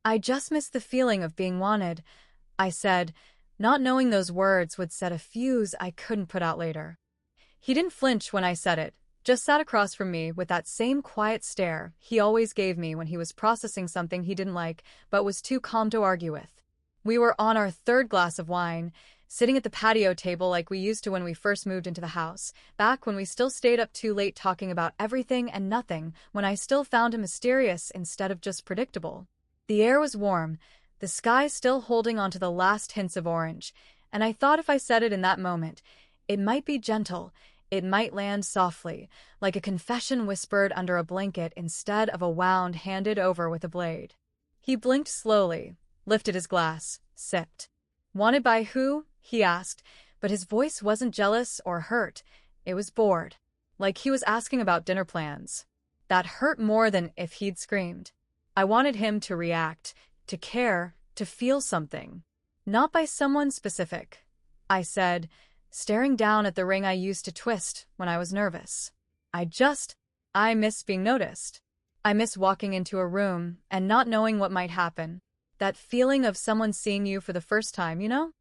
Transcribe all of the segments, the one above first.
I just miss the feeling of being wanted, I said, not knowing those words would set a fuse I couldn't put out later. He didn't flinch when I said it, just sat across from me with that same quiet stare he always gave me when he was processing something he didn't like but was too calm to argue with. We were on our third glass of wine, sitting at the patio table like we used to when we first moved into the house, back when we still stayed up too late talking about everything and nothing, when I still found him mysterious instead of just predictable. The air was warm, the sky still holding onto the last hints of orange, and I thought if I said it in that moment, it might be gentle, it might land softly, like a confession whispered under a blanket instead of a wound handed over with a blade. He blinked slowly, lifted his glass, sipped. "Wanted by who?" he asked, but his voice wasn't jealous or hurt, it was bored, like he was asking about dinner plans. That hurt more than if he'd screamed. I wanted him to react, to care, to feel something. "Not by someone specific," I said, staring down at the ring I used to twist when I was nervous. I miss being noticed. I miss walking into a room and not knowing what might happen. That feeling of someone seeing you for the first time, you know?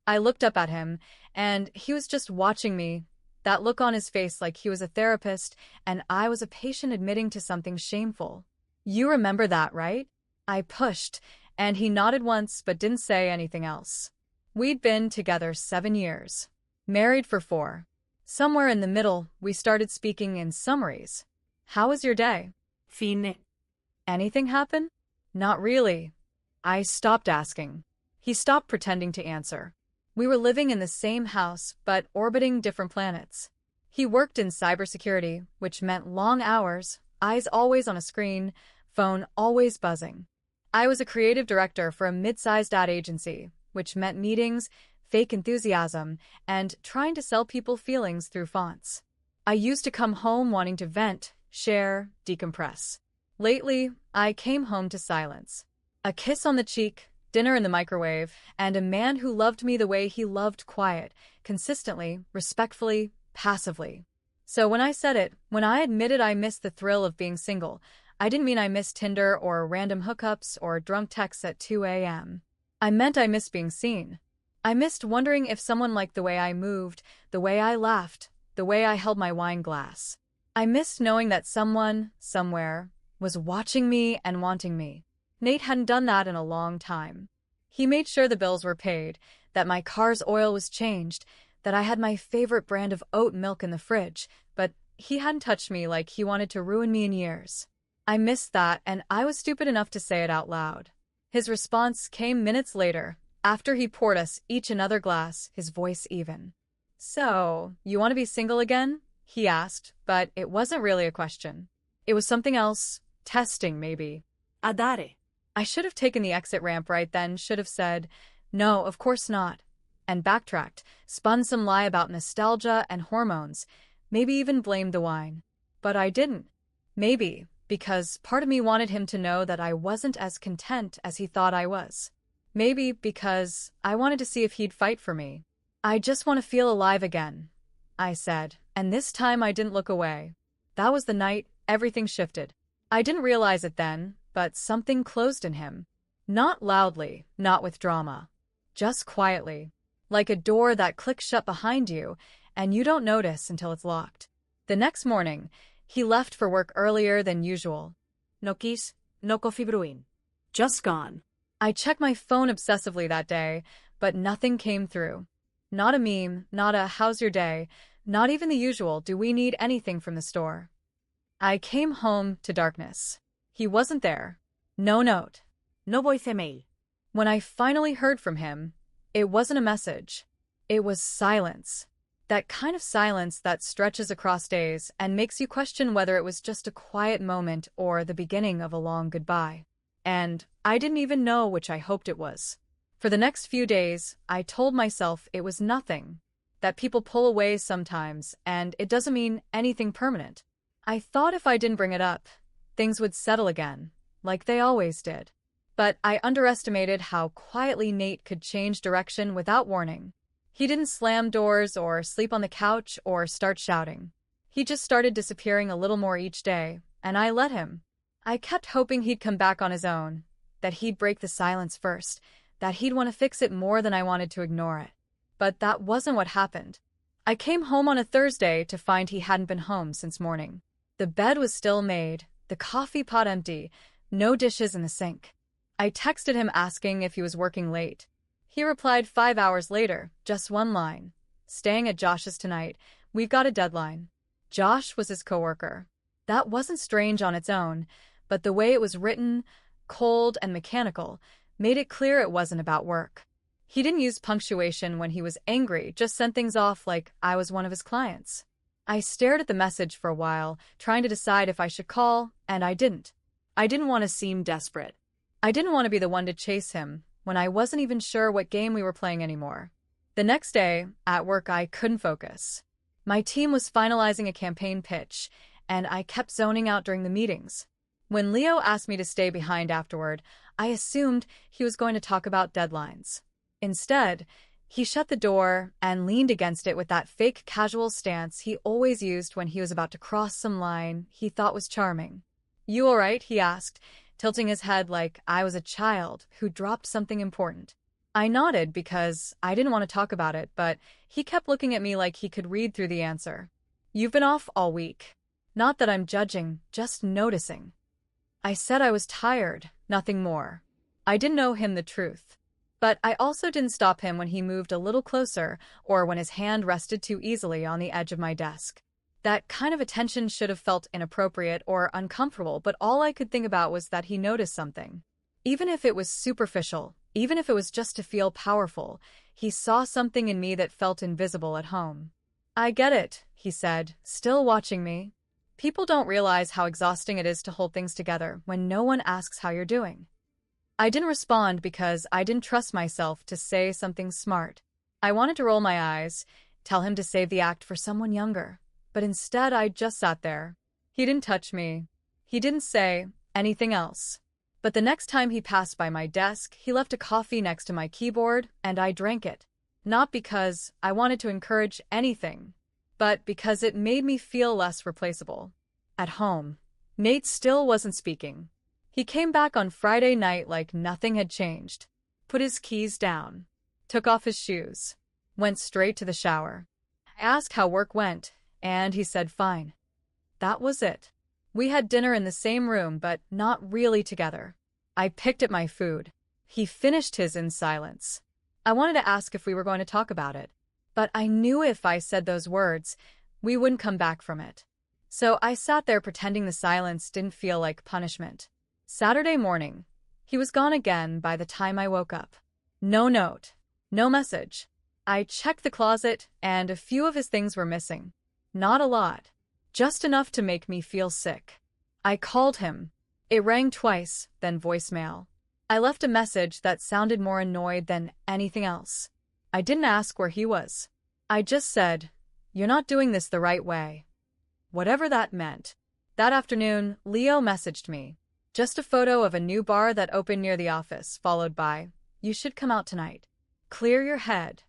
I looked up at him, and he was just watching me, that look on his face like he was a therapist, and I was a patient admitting to something shameful. "You remember that, right?" I pushed, and he nodded once but didn't say anything else. We'd been together 7 years. Married for 4. Somewhere in the middle, we started speaking in summaries. "How was your day?" Fine. "Anything happen?" "Not really." I stopped asking. He stopped pretending to answer. We were living in the same house, but orbiting different planets. He worked in cybersecurity, which meant long hours, eyes always on a screen, phone always buzzing. I was a creative director for a mid-sized ad agency, which meant meetings, fake enthusiasm, and trying to sell people feelings through fonts. I used to come home wanting to vent, share, decompress. Lately, I came home to silence. A kiss on the cheek, dinner in the microwave, and a man who loved me the way he loved quiet, consistently, respectfully, passively. So when I said it, when I admitted I missed the thrill of being single, I didn't mean I missed Tinder or random hookups or drunk texts at 2 a.m. I meant I missed being seen. I missed wondering if someone liked the way I moved, the way I laughed, the way I held my wine glass. I missed knowing that someone, somewhere, was watching me and wanting me. Nate hadn't done that in a long time. He made sure the bills were paid, that my car's oil was changed, that I had my favorite brand of oat milk in the fridge, but he hadn't touched me like he wanted to ruin me in years. I missed that, and I was stupid enough to say it out loud. His response came minutes later, after he poured us each another glass, his voice even. "So, you want to be single again?" he asked, but it wasn't really a question. It was something else, testing maybe. Adare. I should have taken the exit ramp right then, should have said, "No, of course not," and backtracked, spun some lie about nostalgia and hormones, maybe even blamed the wine. But I didn't. Maybe, because part of me wanted him to know that I wasn't as content as he thought I was. Maybe because I wanted to see if he'd fight for me. "I just want to feel alive again," I said, and this time I didn't look away. That was the night everything shifted. I didn't realize it then, but something closed in him. Not loudly, not with drama. Just quietly. Like a door that clicks shut behind you, and you don't notice until it's locked. The next morning, he left for work earlier than usual. No quis, no coffee brewing. Just gone. I checked my phone obsessively that day, but nothing came through. Not a meme, not a "how's your day," not even the usual "do we need anything from the store." I came home to darkness. He wasn't there. No note. No voicemail. When I finally heard from him, it wasn't a message. It was silence. That kind of silence that stretches across days and makes you question whether it was just a quiet moment or the beginning of a long goodbye. And I didn't even know which I hoped it was. For the next few days, I told myself it was nothing, that people pull away sometimes, and it doesn't mean anything permanent. I thought if I didn't bring it up, things would settle again, like they always did. But I underestimated how quietly Nate could change direction without warning. He didn't slam doors or sleep on the couch or start shouting. He just started disappearing a little more each day, and I let him. I kept hoping he'd come back on his own, that he'd break the silence first, that he'd want to fix it more than I wanted to ignore it. But that wasn't what happened. I came home on a Thursday to find he hadn't been home since morning. The bed was still made, the coffee pot empty, no dishes in the sink. I texted him asking if he was working late. He replied 5 hours later, just one line. Staying at Josh's tonight. We've got a deadline. Josh was his coworker. That wasn't strange on its own, but the way it was written, cold and mechanical, made it clear it wasn't about work. He didn't use punctuation when he was angry, just sent things off like I was one of his clients. I stared at the message for a while, trying to decide if I should call, and I didn't. I didn't want to seem desperate. I didn't want to be the one to chase him when I wasn't even sure what game we were playing anymore. The next day, at work, I couldn't focus. My team was finalizing a campaign pitch, and I kept zoning out during the meetings. When Leo asked me to stay behind afterward, I assumed he was going to talk about deadlines. Instead, he shut the door and leaned against it with that fake casual stance he always used when he was about to cross some line he thought was charming. "You all right?" he asked, tilting his head like I was a child who dropped something important. I nodded because I didn't want to talk about it, but he kept looking at me like he could read through the answer. "You've been off all week." Not that I'm judging, just noticing. I said I was tired, nothing more. I didn't know him the truth. But I also didn't stop him when he moved a little closer or when his hand rested too easily on the edge of my desk. That kind of attention should have felt inappropriate or uncomfortable, but all I could think about was that he noticed something. Even if it was superficial, even if it was just to feel powerful, he saw something in me that felt invisible at home. "I get it," he said, still watching me. "People don't realize how exhausting it is to hold things together when no one asks how you're doing." I didn't respond because I didn't trust myself to say something smart. I wanted to roll my eyes, tell him to save the act for someone younger, but instead I just sat there. He didn't touch me. He didn't say anything else. But the next time he passed by my desk, he left a coffee next to my keyboard, and I drank it. Not because I wanted to encourage anything, but because it made me feel less replaceable. At home, Nate still wasn't speaking. He came back on Friday night like nothing had changed, put his keys down, took off his shoes, went straight to the shower. I asked how work went, and he said fine. That was it. We had dinner in the same room, but not really together. I picked at my food. He finished his in silence. I wanted to ask if we were going to talk about it, but I knew if I said those words, we wouldn't come back from it. So I sat there pretending the silence didn't feel like punishment. Saturday morning. He was gone again by the time I woke up. No note. No message. I checked the closet, and a few of his things were missing. Not a lot. Just enough to make me feel sick. I called him. It rang twice, then voicemail. I left a message that sounded more annoyed than anything else. I didn't ask where he was. I just said, "You're not doing this the right way." Whatever that meant. That afternoon, Leo messaged me. Just a photo of a new bar that opened near the office, followed by, "You should come out tonight. Clear your head."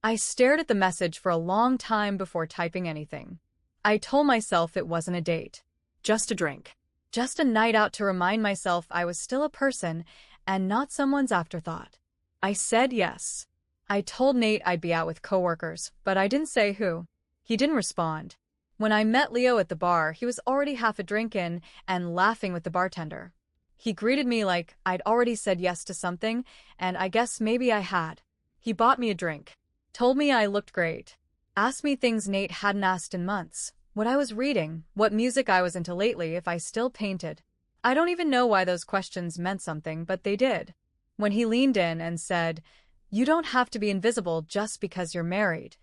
I stared at the message for a long time before typing anything. I told myself it wasn't a date. Just a drink. Just a night out to remind myself I was still a person and not someone's afterthought. I said yes. I told Nate I'd be out with coworkers, but I didn't say who. He didn't respond. When I met Leo at the bar, he was already half a drink in and laughing with the bartender. He greeted me like I'd already said yes to something, and I guess maybe I had. He bought me a drink, told me I looked great, asked me things Nate hadn't asked in months, what I was reading, what music I was into lately, if I still painted. I don't even know why those questions meant something, but they did. When he leaned in and said, "You don't have to be invisible just because you're married,"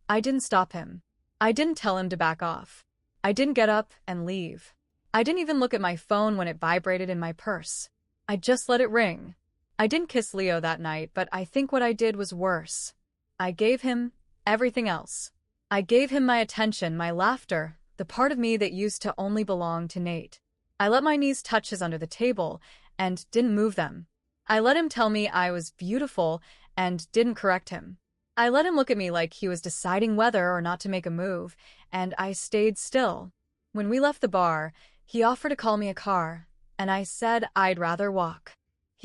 I didn't stop him. I didn't tell him to back off. I didn't get up and leave. I didn't even look at my phone when it vibrated in my purse. I just let it ring. I didn't kiss Leo that night, but I think what I did was worse. I gave him everything else. I gave him my attention, my laughter, the part of me that used to only belong to Nate. I let my knees touch his under the table and didn't move them. I let him tell me I was beautiful and didn't correct him. I let him look at me like he was deciding whether or not to make a move, and I stayed still. When we left the bar, he offered to call me a car, and I said I'd rather walk.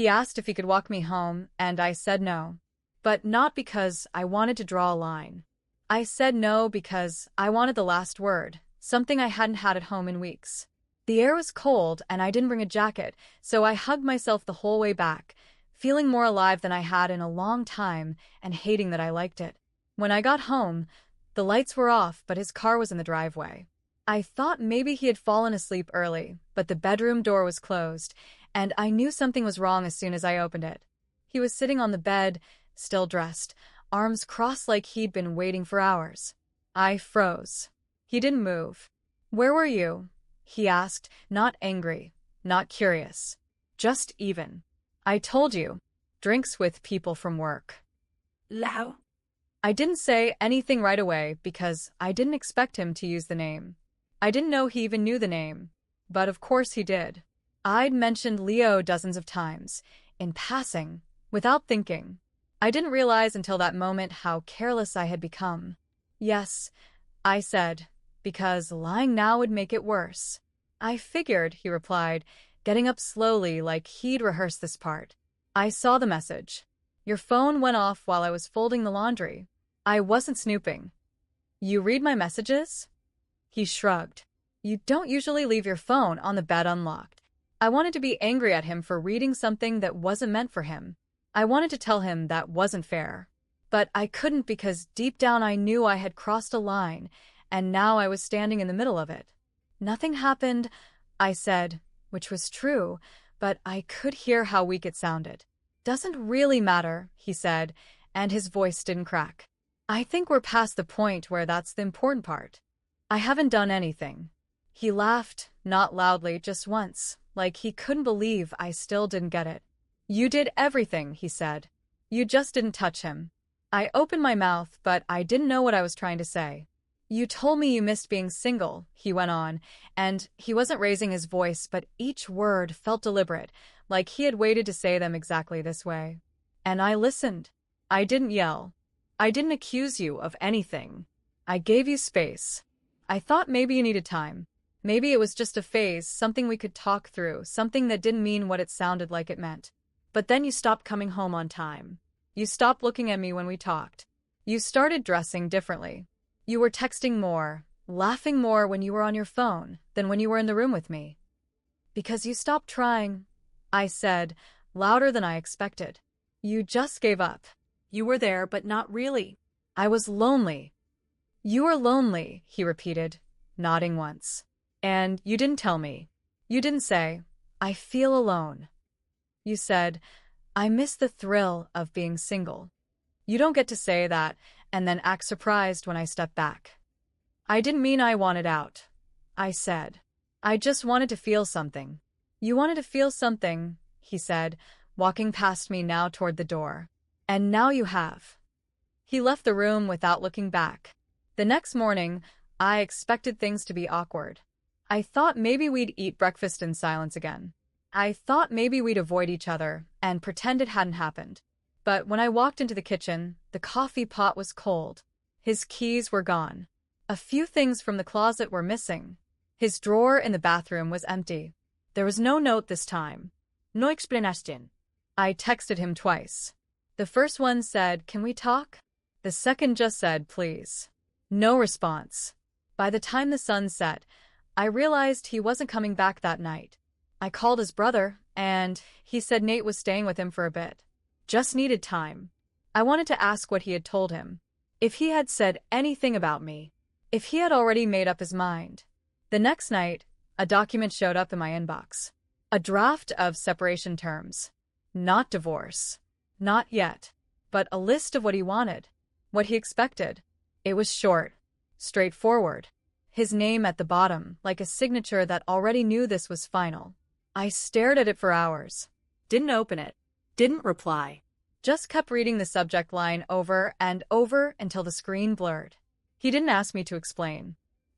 He asked if he could walk me home, and I said no. But not because I wanted to draw a line. I said no because I wanted the last word, something I hadn't had at home in weeks. The air was cold, and I didn't bring a jacket, so I hugged myself the whole way back, feeling more alive than I had in a long time and hating that I liked it. When I got home, the lights were off, but his car was in the driveway. I thought maybe he had fallen asleep early, but the bedroom door was closed, and I knew something was wrong as soon as I opened it. He was sitting on the bed, still dressed, arms crossed like he'd been waiting for hours. I froze. He didn't move. "Where were you?" he asked, not angry, not curious, just even. "I told you, drinks with people from work." Lao. I didn't say anything right away because I didn't expect him to use the name. I didn't know he even knew the name, but of course he did. I'd mentioned Leo dozens of times, in passing, without thinking. I didn't realize until that moment how careless I had become. "Yes," I said, because lying now would make it worse. "I figured," he replied, getting up slowly like he'd rehearsed this part. "I saw the message. Your phone went off while I was folding the laundry. I wasn't snooping." "You read my messages?" He shrugged. "You don't usually leave your phone on the bed unlocked." I wanted to be angry at him for reading something that wasn't meant for him. I wanted to tell him that wasn't fair. But I couldn't because deep down I knew I had crossed a line, and now I was standing in the middle of it. "Nothing happened," I said, which was true, but I could hear how weak it sounded. "Doesn't really matter," he said, and his voice didn't crack. "I think we're past the point where that's the important part. I haven't done anything." He laughed, not loudly, just once, like he couldn't believe I still didn't get it. "You did everything," he said. "You just didn't touch him." I opened my mouth, but I didn't know what I was trying to say. "You told me you missed being single," he went on, and he wasn't raising his voice, but each word felt deliberate, like he had waited to say them exactly this way. And I listened. I didn't yell. I didn't accuse you of anything. I gave you space. I thought maybe you needed time. Maybe it was just a phase, something we could talk through, something that didn't mean what it sounded like it meant. But then you stopped coming home on time. You stopped looking at me when we talked. You started dressing differently. You were texting more, laughing more when you were on your phone than when you were in the room with me. Because you stopped trying," I said, louder than I expected. "You just gave up." You were there, but not really. "I was lonely." "You were lonely," he repeated, nodding once. "And you didn't tell me. You didn't say, 'I feel alone.' You said, 'I miss the thrill of being single.' You don't get to say that and then act surprised when I step back." "I didn't mean I wanted out," I said. "I just wanted to feel something." "You wanted to feel something," he said, walking past me now toward the door. "And now you have." He left the room without looking back. The next morning, I expected things to be awkward. I thought maybe we'd eat breakfast in silence again. I thought maybe we'd avoid each other and pretend it hadn't happened. But when I walked into the kitchen, the coffee pot was cold. His keys were gone. A few things from the closet were missing. His drawer in the bathroom was empty. There was no note this time. No explicación. I texted him twice. The first one said, "Can we talk?" The second just said, "Please." No response. By the time the sun set, I realized he wasn't coming back that night. I called his brother, and he said Nate was staying with him for a bit. Just needed time. I wanted to ask what he had told him. If he had said anything about me. If he had already made up his mind. The next night, a document showed up in my inbox. A draft of separation terms. Not divorce. Not yet. But a list of what he wanted. What he expected. It was short. Straightforward. His name at the bottom, like a signature that already knew this was final. I stared at it for hours. Didn't open it. Didn't reply. Just kept reading the subject line over and over until the screen blurred. He didn't ask me to explain.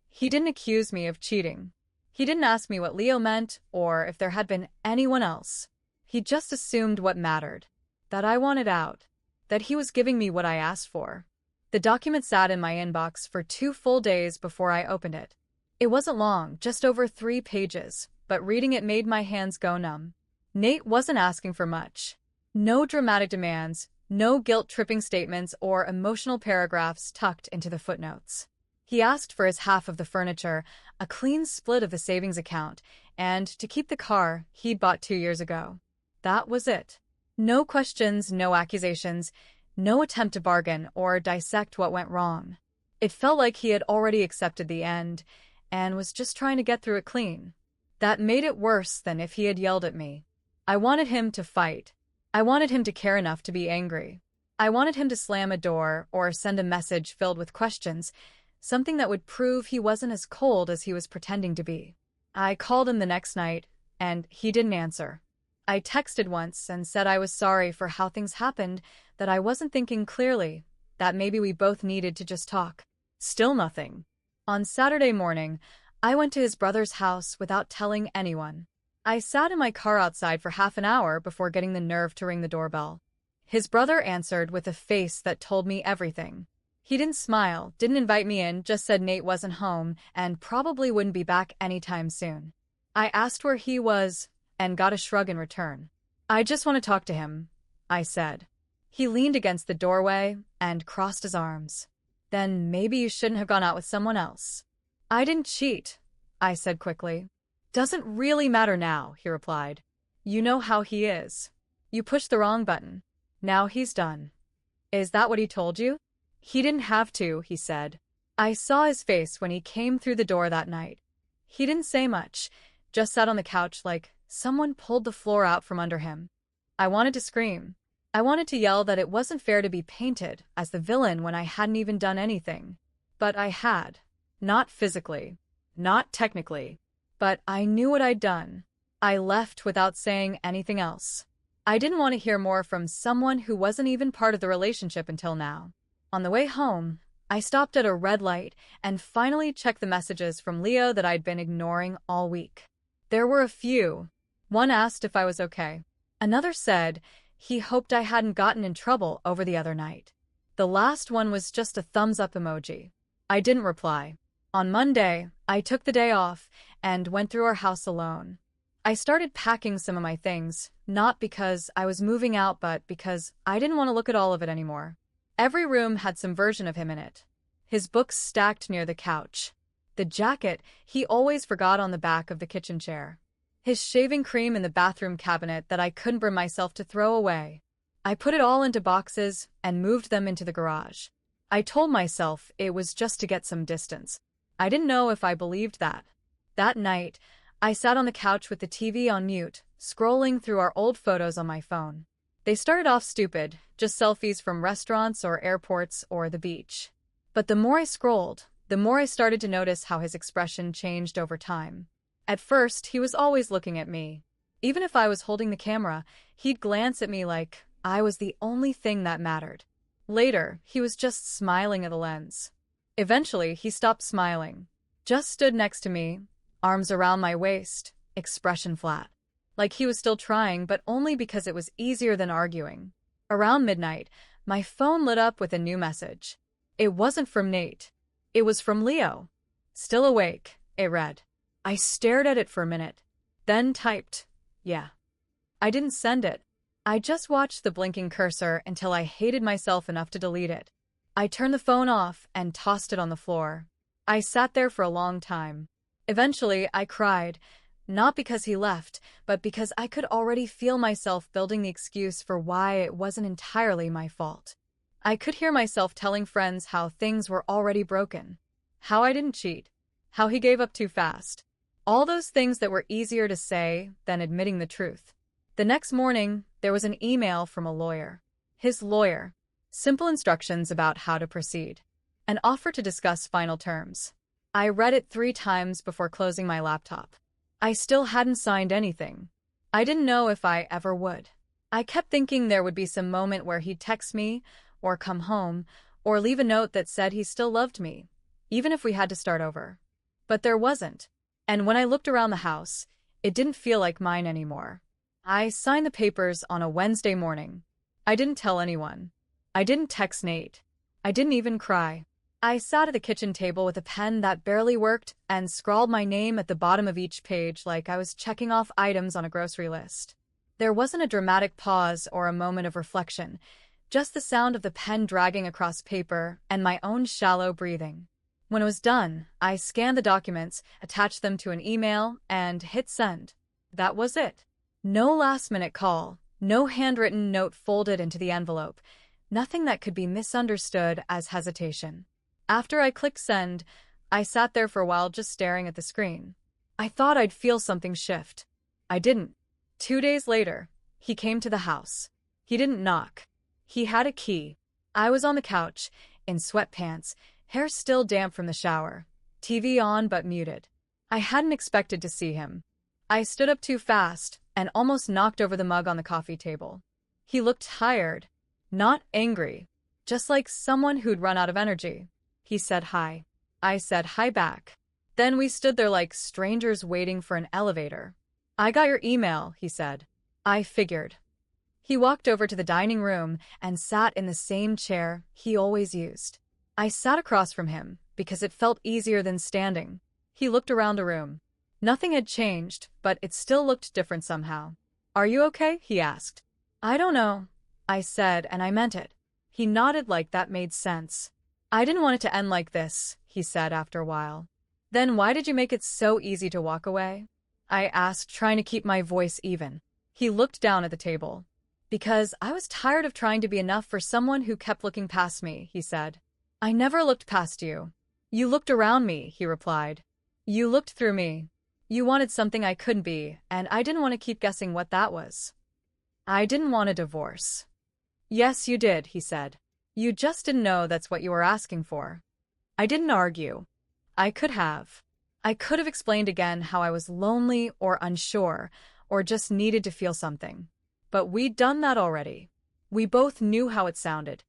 He didn't accuse me of cheating. He didn't ask me what Leo meant or if there had been anyone else. He just assumed what mattered. That I wanted out. That he was giving me what I asked for. The document sat in my inbox for 2 full days before I opened it. It wasn't long, just over 3 pages, but reading it made my hands go numb. Nate wasn't asking for much. No dramatic demands, no guilt-tripping statements or emotional paragraphs tucked into the footnotes. He asked for his half of the furniture, a clean split of the savings account, and to keep the car he'd bought 2 years ago. That was it. No questions, no accusations, no attempt to bargain or dissect what went wrong. It felt like he had already accepted the end and was just trying to get through it clean. That made it worse than if he had yelled at me. I wanted him to fight. I wanted him to care enough to be angry. I wanted him to slam a door or send a message filled with questions, something that would prove he wasn't as cold as he was pretending to be. I called him the next night, and he didn't answer. I texted once and said I was sorry for how things happened, that I wasn't thinking clearly, that maybe we both needed to just talk. Still nothing. On Saturday morning, I went to his brother's house without telling anyone. I sat in my car outside for half an hour before getting the nerve to ring the doorbell. His brother answered with a face that told me everything. He didn't smile, didn't invite me in, just said Nate wasn't home and probably wouldn't be back anytime soon. I asked where he was and got a shrug in return. I just want to talk to him, I said. He leaned against the doorway and crossed his arms. Then maybe you shouldn't have gone out with someone else. I didn't cheat, I said quickly. Doesn't really matter now, he replied. You know how he is. You pushed the wrong button. Now he's done. Is that what he told you? He didn't have to, he said. I saw his face when he came through the door that night. He didn't say much, just sat on the couch like someone pulled the floor out from under him. I wanted to scream. I wanted to yell that it wasn't fair to be painted as the villain when I hadn't even done anything. But I had. Not physically. Not technically. But I knew what I'd done. I left without saying anything else. I didn't want to hear more from someone who wasn't even part of the relationship until now. On the way home, I stopped at a red light and finally checked the messages from Leo that I'd been ignoring all week. There were a few. One asked if I was okay. Another said he hoped I hadn't gotten in trouble over the other night. The last one was just a thumbs-up emoji. I didn't reply. On Monday, I took the day off and went through our house alone. I started packing some of my things, not because I was moving out, but because I didn't want to look at all of it anymore. Every room had some version of him in it. His books stacked near the couch. The jacket he always forgot on the back of the kitchen chair. His shaving cream in the bathroom cabinet that I couldn't bring myself to throw away. I put it all into boxes and moved them into the garage. I told myself it was just to get some distance. I didn't know if I believed that. That night, I sat on the couch with the TV on mute, scrolling through our old photos on my phone. They started off stupid, just selfies from restaurants or airports or the beach. But the more I scrolled, the more I started to notice how his expression changed over time. At first, he was always looking at me. Even if I was holding the camera, he'd glance at me like I was the only thing that mattered. Later, he was just smiling at the lens. Eventually, he stopped smiling. Just stood next to me, arms around my waist, expression flat. Like he was still trying, but only because it was easier than arguing. Around midnight, my phone lit up with a new message. It wasn't from Nate. It was from Leo. Still awake, it read. I stared at it for a minute, then typed, yeah. I didn't send it. I just watched the blinking cursor until I hated myself enough to delete it. I turned the phone off and tossed it on the floor. I sat there for a long time. Eventually, I cried, not because he left, but because I could already feel myself building the excuse for why it wasn't entirely my fault. I could hear myself telling friends how things were already broken, how I didn't cheat, how he gave up too fast. All those things that were easier to say than admitting the truth. The next morning, there was an email from a lawyer. His lawyer. Simple instructions about how to proceed. An offer to discuss final terms. I read it 3 times before closing my laptop. I still hadn't signed anything. I didn't know if I ever would. I kept thinking there would be some moment where he'd text me, or come home, or leave a note that said he still loved me, even if we had to start over. But there wasn't. And when I looked around the house, it didn't feel like mine anymore. I signed the papers on a Wednesday morning. I didn't tell anyone. I didn't text Nate. I didn't even cry. I sat at the kitchen table with a pen that barely worked and scrawled my name at the bottom of each page like I was checking off items on a grocery list. There wasn't a dramatic pause or a moment of reflection, just the sound of the pen dragging across paper and my own shallow breathing. When it was done, I scanned the documents, attached them to an email, and hit send. That was it. No last-minute call, no handwritten note folded into the envelope, nothing that could be misunderstood as hesitation. After I clicked send, I sat there for a while just staring at the screen. I thought I'd feel something shift. I didn't. 2 days later, he came to the house. He didn't knock. He had a key. I was on the couch, in sweatpants, hair still damp from the shower, TV on but muted. I hadn't expected to see him. I stood up too fast and almost knocked over the mug on the coffee table. He looked tired, not angry, just like someone who'd run out of energy. He said hi. I said hi back. Then we stood there like strangers waiting for an elevator. I got your email, he said. I figured. He walked over to the dining room and sat in the same chair he always used. I sat across from him because it felt easier than standing. He looked around the room. Nothing had changed, but it still looked different somehow. Are you okay? He asked. I don't know, I said, and I meant it. He nodded like that made sense. I didn't want it to end like this, he said after a while. Then why did you make it so easy to walk away? I asked, trying to keep my voice even. He looked down at the table. Because I was tired of trying to be enough for someone who kept looking past me, he said. I never looked past you. You looked around me, he replied. You looked through me. You wanted something I couldn't be, and I didn't want to keep guessing what that was. I didn't want a divorce. Yes, you did, he said. You just didn't know that's what you were asking for. I didn't argue. I could have. I could have explained again how I was lonely or unsure, or just needed to feel something. But we'd done that already. We both knew how it sounded.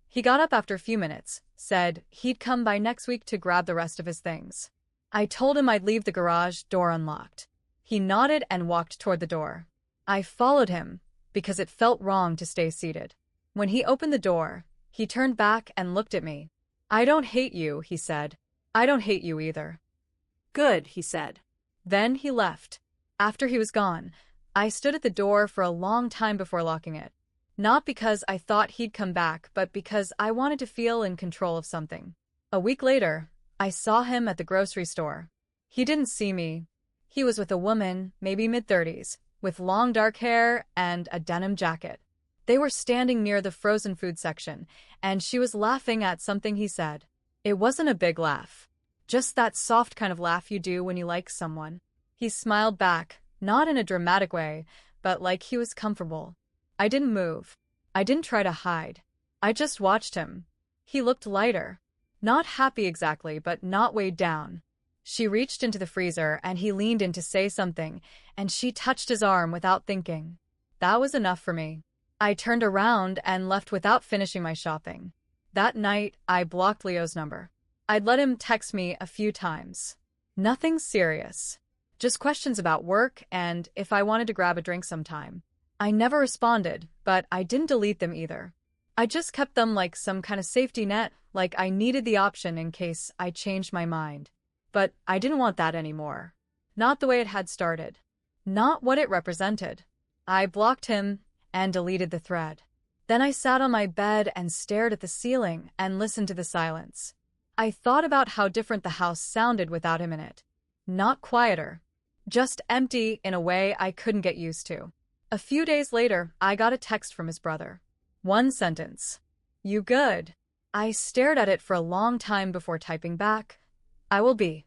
He got up after a few minutes, said he'd come by next week to grab the rest of his things. I told him I'd leave the garage door unlocked. He nodded and walked toward the door. I followed him, because it felt wrong to stay seated. When he opened the door, he turned back and looked at me. I don't hate you, he said. I don't hate you either. Good, he said. Then he left. After he was gone, I stood at the door for a long time before locking it. Not because I thought he'd come back, but because I wanted to feel in control of something. A week later, I saw him at the grocery store. He didn't see me. He was with a woman, maybe mid-30s, with long dark hair and a denim jacket. They were standing near the frozen food section, and she was laughing at something he said. It wasn't a big laugh. Just that soft kind of laugh you do when you like someone. He smiled back, not in a dramatic way, but like he was comfortable. I didn't move. I didn't try to hide. I just watched him. He looked lighter. Not happy exactly, but not weighed down. She reached into the freezer and he leaned in to say something, and she touched his arm without thinking. That was enough for me. I turned around and left without finishing my shopping. That night, I blocked Leo's number. I'd let him text me a few times. Nothing serious. Just questions about work and if I wanted to grab a drink sometime. I never responded, but I didn't delete them either. I just kept them like some kind of safety net, like I needed the option in case I changed my mind. But I didn't want that anymore. Not the way it had started. Not what it represented. I blocked him and deleted the thread. Then I sat on my bed and stared at the ceiling and listened to the silence. I thought about how different the house sounded without him in it. Not quieter. Just empty in a way I couldn't get used to. A few days later, I got a text from his brother. One sentence. You good? I stared at it for a long time before typing back. I will be.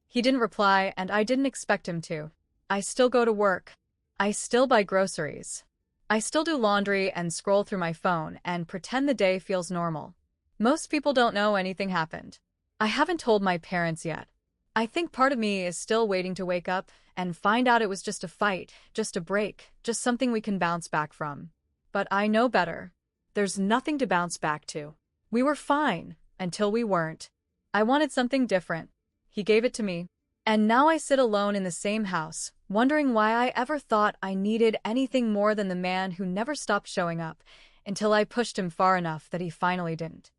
He didn't reply, and I didn't expect him to. I still go to work. I still buy groceries. I still do laundry and scroll through my phone and pretend the day feels normal. Most people don't know anything happened. I haven't told my parents yet. I think part of me is still waiting to wake up and find out it was just a fight, just a break, just something we can bounce back from. But I know better. There's nothing to bounce back to. We were fine until we weren't. I wanted something different. He gave it to me. And now I sit alone in the same house, wondering why I ever thought I needed anything more than the man who never stopped showing up, until I pushed him far enough that he finally didn't.